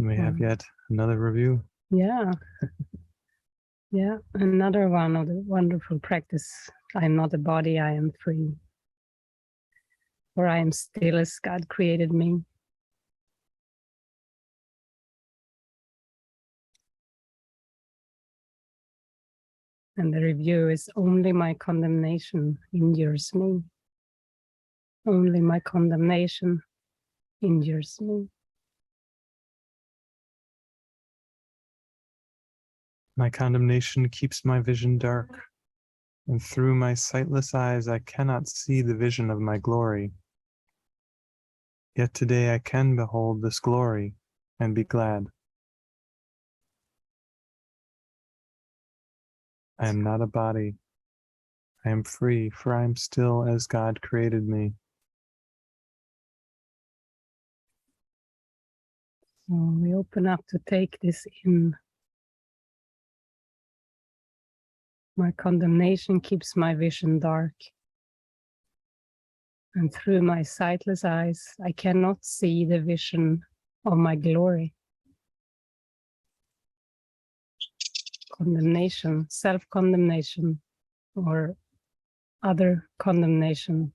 And we have yet another review. Yeah. Yeah, another one of the wonderful practice. I am not a body, I am free. For I am still as God created me. And the review is only my condemnation injures me. Only my condemnation injures me. My condemnation keeps my vision dark, and through my sightless eyes I cannot see the vision of my glory. Yet today I can behold this glory and be glad. I am not a body. I am free, for I am still as God created me. So we open up to take this in. My condemnation keeps my vision dark. And through my sightless eyes, I cannot see the vision of my glory. Condemnation, self-condemnation, or other condemnation.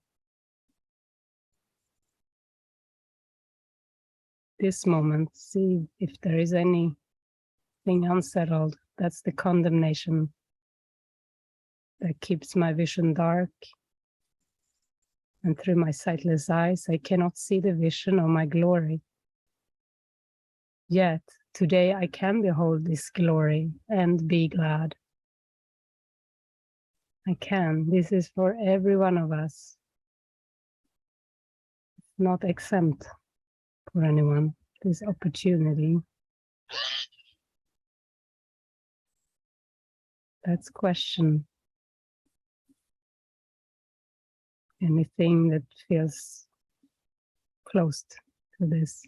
This moment, see if there is anything unsettled. That's the condemnation that keeps my vision dark. And through my sightless eyes, I cannot see the vision of my glory. Yet, today I can behold this glory and be glad. I can. This is for every one of us. It's not exempt for anyone, this opportunity. Let's question anything that feels closed to this.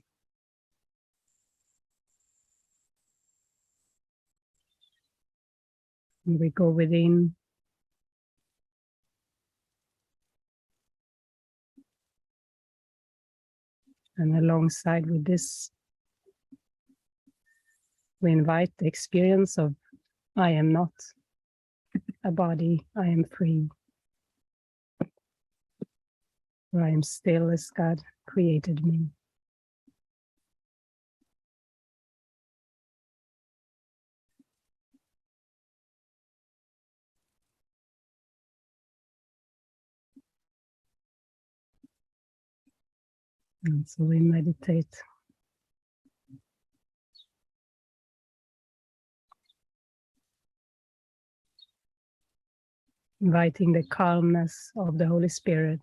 And we go within. And alongside with this, we invite the experience of I am not a body, I am free. For I am still as God created me. And so we meditate. Inviting the calmness of the Holy Spirit.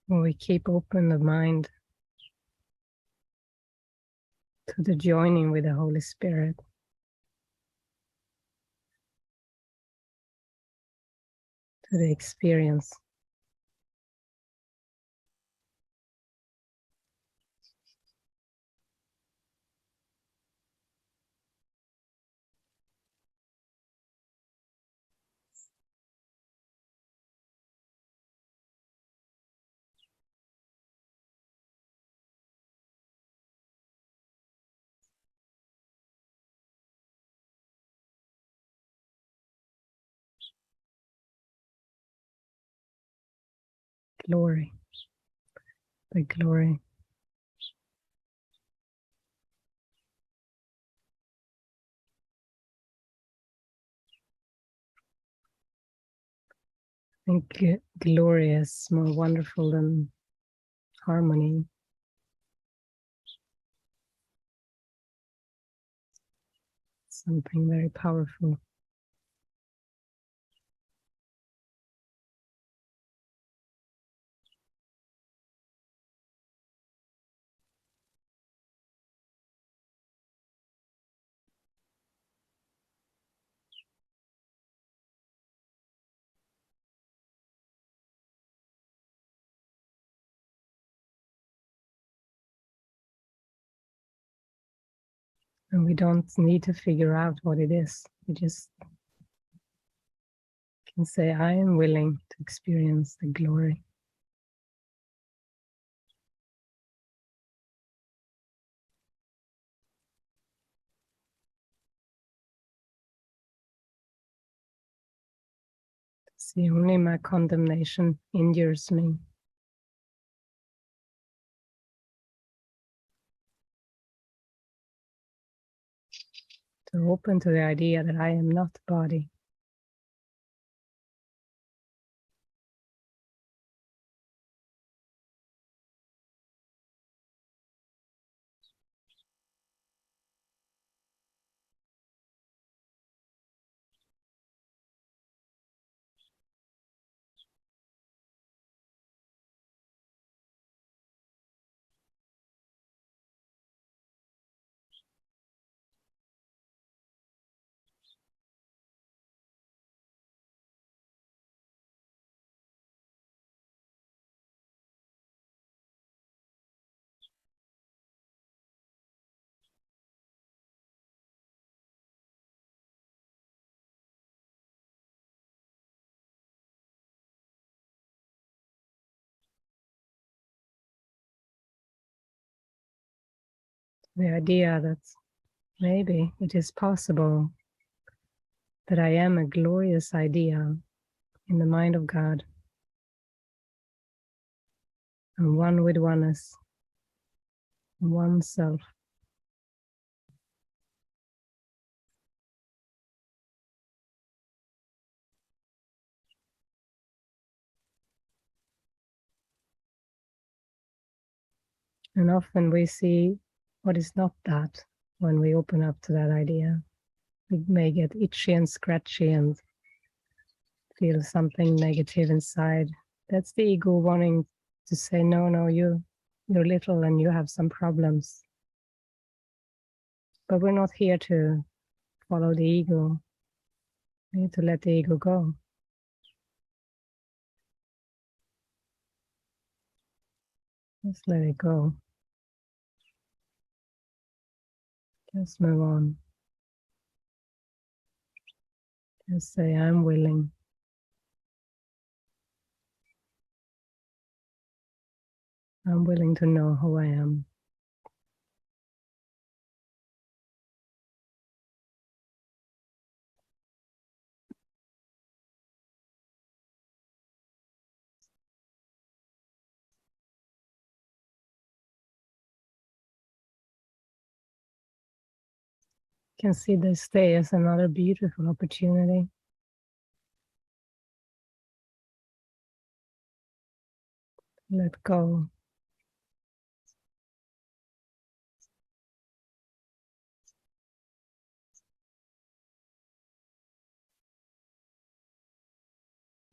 when we keep open the mind to the joining with the Holy Spirit, to the experience. Glory, the glory. I think glory is more wonderful than harmony. Something very powerful. And we don't need to figure out what it is. We just can say, I am willing to experience the glory. See, only my condemnation injures me. To open to the idea that I am not body. The idea that maybe it is possible that I am a glorious idea in the mind of God, and one with oneness, one self. And often we see what is not that when we open up to that idea. We may get itchy and scratchy and feel something negative inside. That's the ego wanting to say, no, no, you're little and you have some problems. But we're not here to follow the ego. We need to let the ego go. Just let it go. Just move on. Just say, I'm willing. I'm willing to know who I am. You can see this day as another beautiful opportunity. Let go.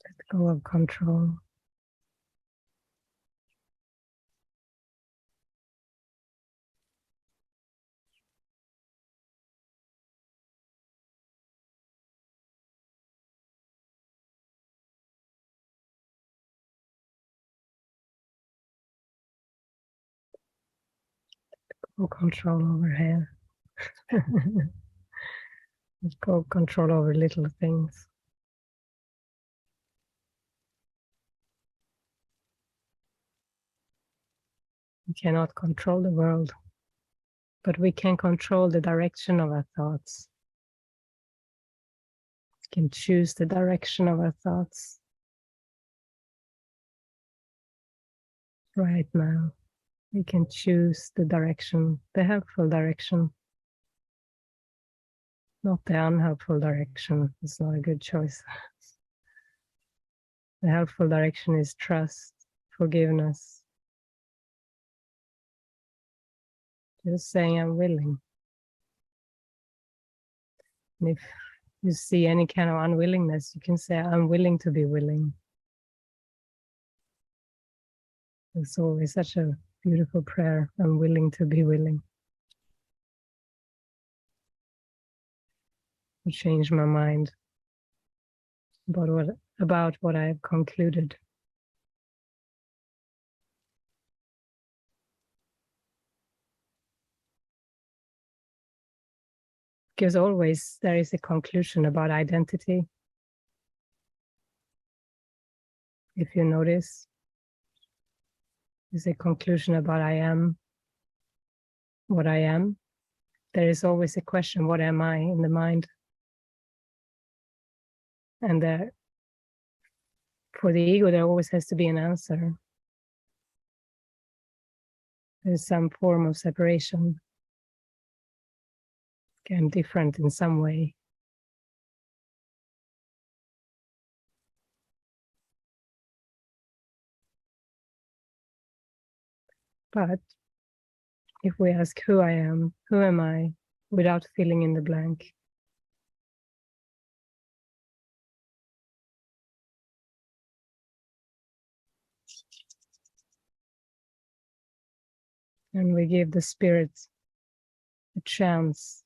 Let go of control. Or control over hair. Let's go control over little things. We cannot control the world, but we can control the direction of our thoughts. We can choose the direction of our thoughts right now. We can choose the direction, the helpful direction, not the unhelpful direction. It's not a good choice. The helpful direction is trust, forgiveness. Just saying, I'm willing. And if you see any kind of unwillingness, you can say, I'm willing to be willing. It's always such a beautiful prayer. I'm willing to be willing. To change my mind about what I have concluded. Because always there is a conclusion about identity. If you notice, there's a conclusion about I am, what I am. There is always a question, what am I, in the mind? And for the ego, there always has to be an answer. There's some form of separation. I'm different in some way. But if we ask who I am, who am I, without filling in the blank, and we give the spirit a chance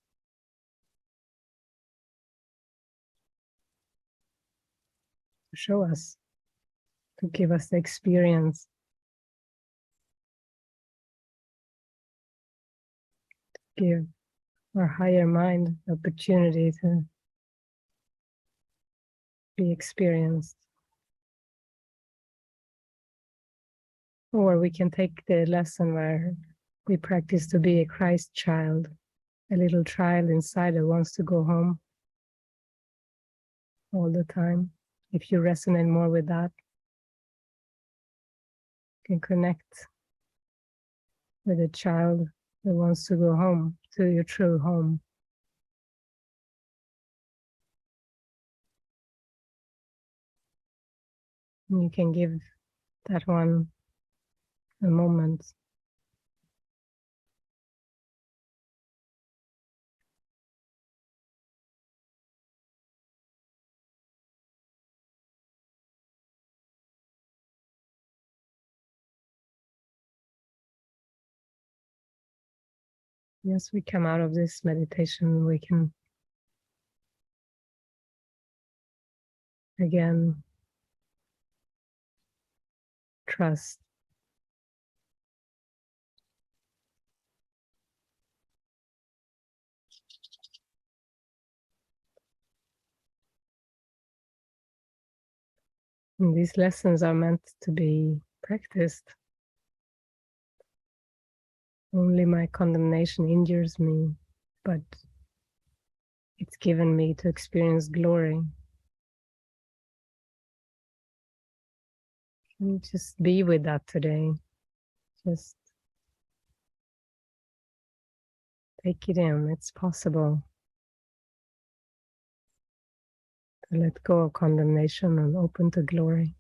to show us, to give us the experience, to give our higher mind the opportunity to be experienced. Or we can take the lesson where we practice to be a Christ child, a little child inside that wants to go home all the time. If you resonate more with that, you can connect with a child that wants to go home, to your true home. And you can give that one a moment. Yes, we come out of this meditation, we can again trust. And these lessons are meant to be practiced. Only my condemnation injures me, but it's given me to experience glory. And just be with that today. Just take it in. It's possible to let go of condemnation and open to glory.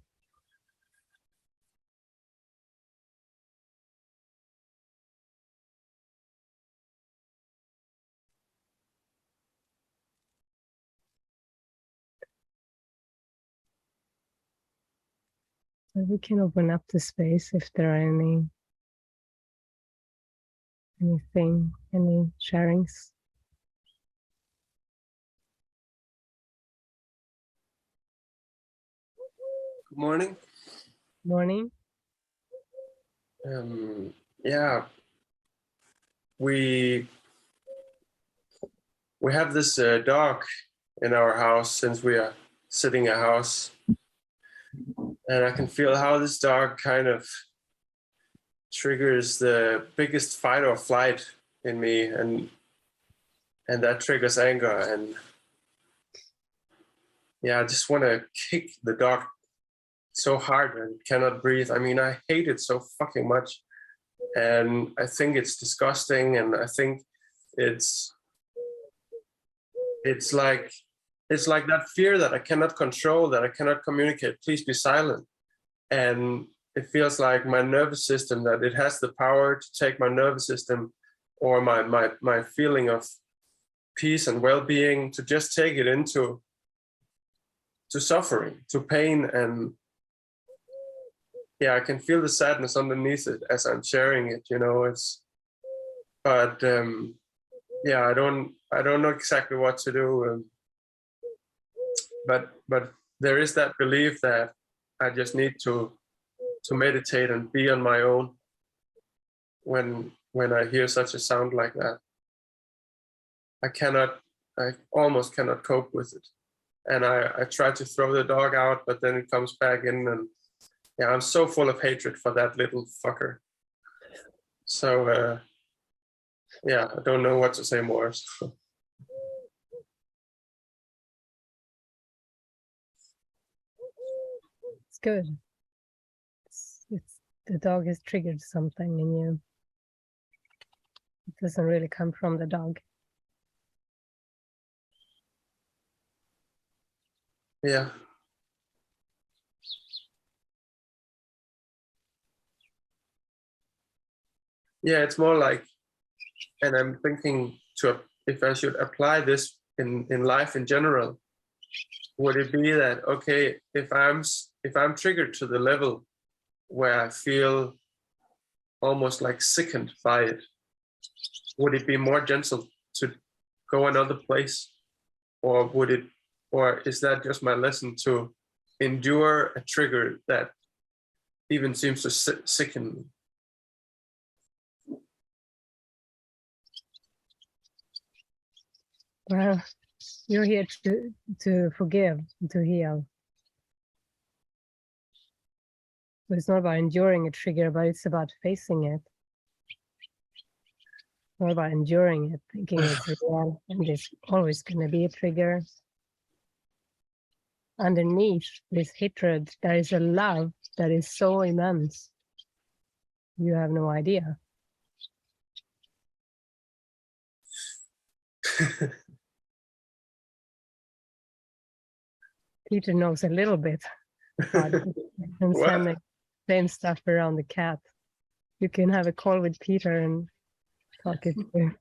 And we can open up the space if there are anything, any sharings. Good morning. Morning. Yeah, we have this dog in our house since we are sitting a house, and I can feel how this dog kind of triggers the biggest fight or flight in me, and that triggers anger. And yeah, I just want to kick the dog so hard and cannot breathe. I mean, I hate it so fucking much, and I think it's disgusting, and I think it's like that fear that I cannot control, that I cannot communicate. Please be silent. And it feels like my nervous system, that it has the power to take my nervous system or my feeling of peace and well-being, to just take it into suffering, to pain. And yeah, I can feel the sadness underneath it as I'm sharing it, you know. Yeah, I don't know exactly what to do, but there is that belief that I just need to meditate and be on my own when I hear such a sound like that. I almost cannot cope with it, and I try to throw the dog out, but then it comes back in, and yeah, I'm so full of hatred for that little fucker. So yeah, I don't know what to say more. It's good. It's the dog has triggered something in you. It doesn't really come from the dog. Yeah. Yeah, it's more like, and I'm thinking if I should apply this in life in general, would it be that, okay, if I'm triggered to the level where I feel almost like sickened by it, would it be more gentle to go another place, or is that just my lesson to endure a trigger that even seems to sicken me? Well, you're here to forgive, to heal. But it's not about enduring a trigger, but it's about facing it. It's not about enduring it, thinking it's real, and there's always going to be a trigger. Underneath this hatred, there is a love that is so immense. You have no idea. Peter knows a little bit about it, and send the same stuff around the cat. You can have a call with Peter and talk it through.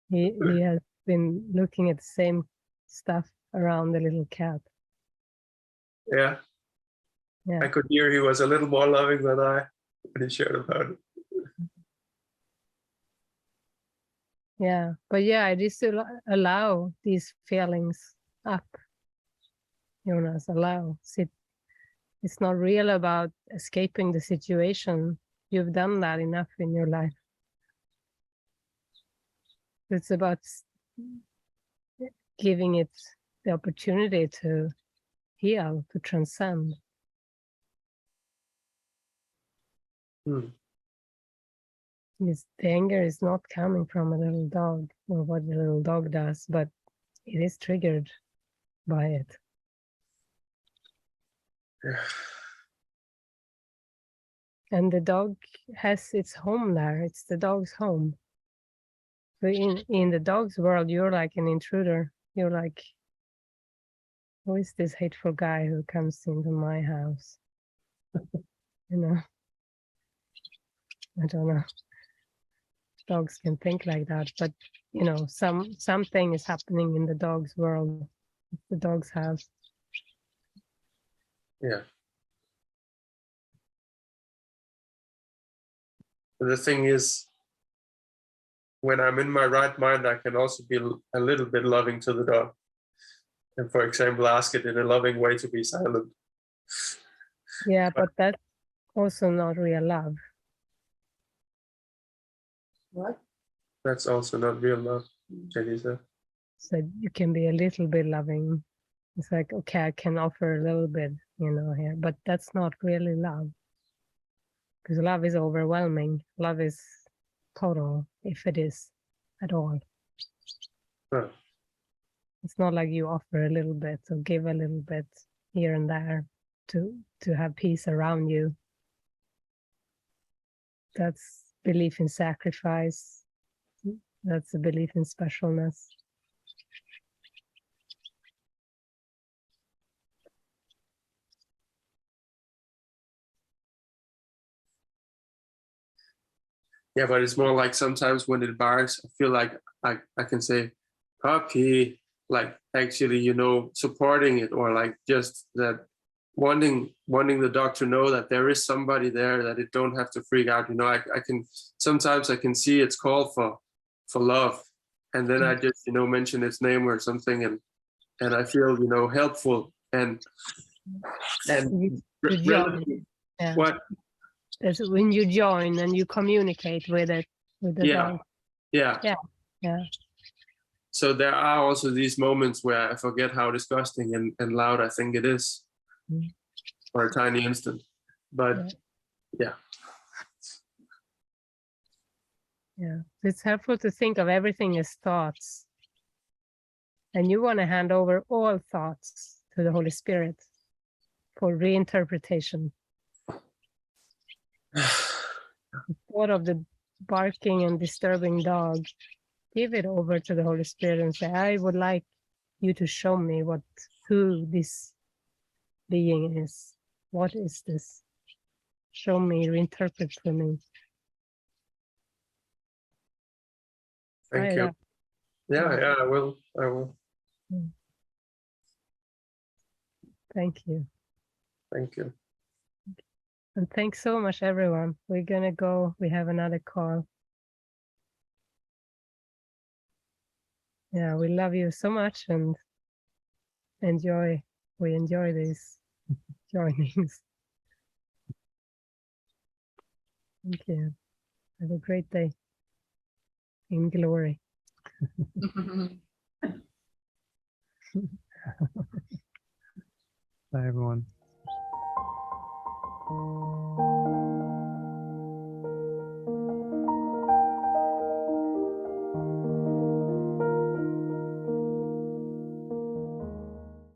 He has been looking at the same stuff around the little cat. Yeah. Yeah. I could hear he was a little more loving than I when he shared about it. Yeah, but yeah, it is to allow these feelings up. Jonas, allow. It's not real about escaping the situation. You've done that enough in your life. It's about giving it the opportunity to heal, to transcend. The anger is not coming from a little dog or what the little dog does, but it is triggered by it. Yeah. And the dog has its home there. It's the dog's home. So in the dog's world, you're like an intruder. You're like, who is this hateful guy who comes into my house? You know, I don't know. Dogs can think like that, but you know, something is happening in the dog's world. It's the dog's house. Yeah. The thing is, when I'm in my right mind, I can also be a little bit loving to the dog. And for example, ask it in a loving way to be silent. Yeah, but that's also not real love. What? That's also not real love, Jenny said. So you can be a little bit loving. It's like, okay, I can offer a little bit, here, but that's not really love. Because love is overwhelming. Love is total, if it is at all. Huh. It's not like you offer a little bit or give a little bit here and there to have peace around you. That's belief in sacrifice. That's a belief in specialness. Yeah, but it's more like sometimes when it barks, I feel like I can say, puppy, like actually, supporting it, or like just that wanting the dog to know that there is somebody there, that it don't have to freak out. I can sometimes I can see its call for love, and then I just mention its name or something, and I feel helpful and join. Yeah. What? It's when you join and you communicate with the dog. Yeah. So there are also these moments where I forget how disgusting and loud I think it is for a tiny instant. But yeah. It's helpful to think of everything as thoughts. And you want to hand over all thoughts to the Holy Spirit for reinterpretation. The thought of the barking and disturbing dog, give it over to the Holy Spirit and say, I would like you to show me who this being is. What is this? Show me, reinterpret for me. Thank you. Yeah, I will. Thank you. Thank you. And thanks so much, everyone. We're going to go. We have another call. Yeah, we love you so much and we enjoy these joinings. Thank you. Have a great day in glory. Bye, everyone.